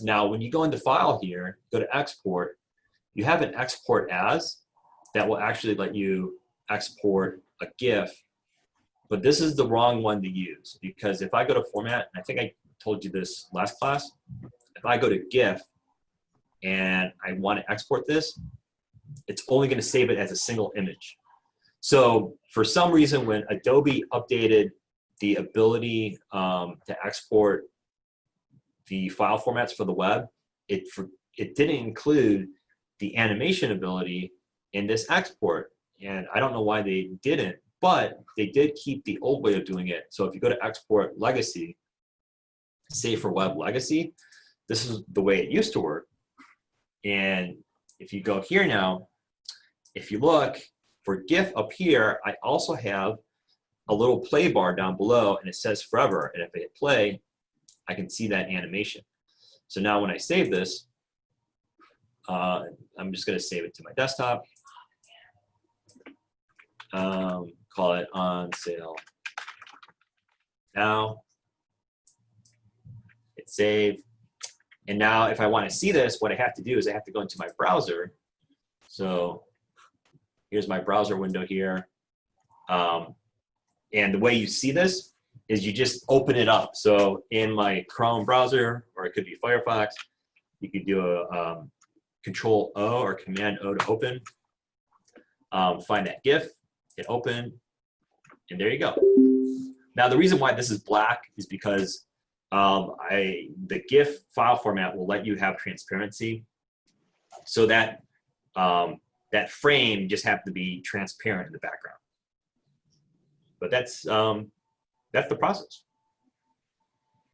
Now, when you go into File here, go to Export, you have an Export As that will actually let you export a GIF, but this is the wrong one to use, because if I go to Format, and I think I told you this last class, if I go to GIF and I want to export this, it's only going to save it as a single image. So for some reason, when Adobe updated the ability to export the file formats for the web, it didn't include the animation ability in this export. And I don't know why they didn't, but they did keep the old way of doing it. So if you go to Export Legacy, Save for Web Legacy, this is the way it used to work. And if you go here now, if you look for GIF up here, I also have a little play bar down below, and it says forever. And if I hit play, I can see that animation. So now when I save this, I'm just going to save it to my desktop. Call it on sale now. Hit save. And now if I want to see this, what I have to do is I have to go into my browser. So here's my browser window here. And the way you see this is you just open it up. So in my Chrome browser, or it could be Firefox, you could do a Control-O or Command-O to open. Find that GIF, hit open, and there you go. Now the reason why this is black is because the GIF file format will let you have transparency, so that that frame just have to be transparent in the background. But that's the process.